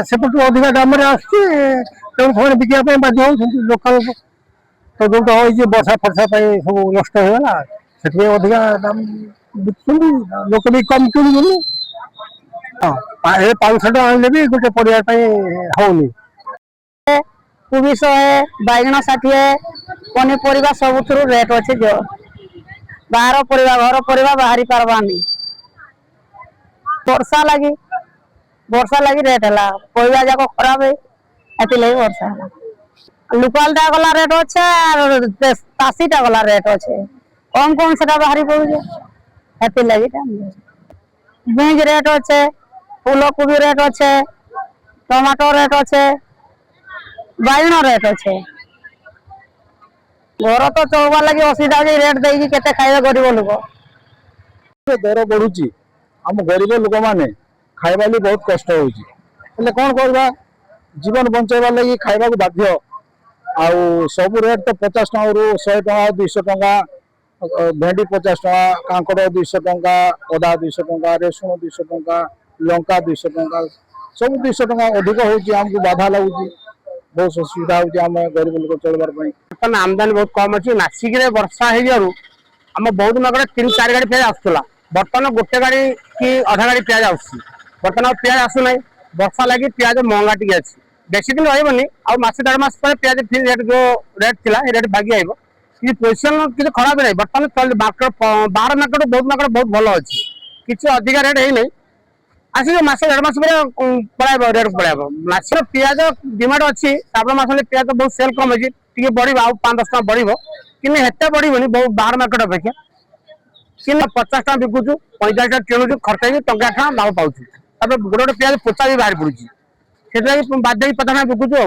सेपटू अधिक दाम तेणु बिका बाध्य हो लोकल तो जो वर्षा फर्षा सब नष्ट होगा से अधिका दाम बिकुं लोक भी कम किणुनि हाँ 500 टका आने भी गोटे परिवार होनी कोबी 100 बैगन 60 पनीपरिया सब रेट अच्छे जो बाहर परिवा घर परिवा बाहरी पारबानी वर्षा लगी रेट है परिवा जाक खराब है लगी वर्षा लोकाल टा गला रेट अच्छे तासी टा गला रेट अच्छे कम कम से बाहरी पड़े लगी बीज रेट अच्छे फूल कोबी रेट अच्छे टमाटो रेट अच्छे बैगन रेट अच्छे घर तो चौबा लगे असुविधा रेट देगी केते खाइबा गरीब लोक दर बढ़ुची आम गरीब लोक मैंने खाइबा बहुत कष्ट होने कौन करवा जीवन बचाइबा लगी खाइबा बाध्य आउ सब रेट तो 50 टका रु 100 टका 200 टका भेंडी 50 टका कांकड़ 200 टका अदा 200 टका रेसुण 200 टका लंका 200 टका सब 200 टका अधिक होमको बाधा लगुच बहुत असुविधा होम गरीब लोग चलवार आमदानी बहुत कम अच्छी नासिक वर्षा हो आम बहुत नगर 3-4 गाड़ी प्याज आसूला बर्तमान गोटे गाड़ी कि अधा गाड़ी प्याज बर्तमान प्याज आसुना वर्षा लगी प्याज महंगा टी अच्छी बेसी दिन रही आसे 1.5 मास पर प्याज फिर रेट जो रेट थी रेट भागी आईब कि पोजिशन किसी खराब नहीं बर्तमान मार्केट बाहर मार्केट बहुत भल अच्छी किसी अधिका रेट है आसिक मास 1.5 मास पड़ाइब रेट पड़ाइब मास पिज डिमांड अच्छी श्रावण मास पिज बहुत सेल कम अच्छी बढ़ 5-10 टका बढ़ कि हेते बढ़ोनी बहुत बाहर मार्केट अपेक्षा कि 50 टका बिकुचु 45 टका किणुचु खर्च भी टंका लाभ पाऊँ गोटे गोटे पिज पोचा भी बाहर पड़ुची से बाध्य 50 टका बिकुचु।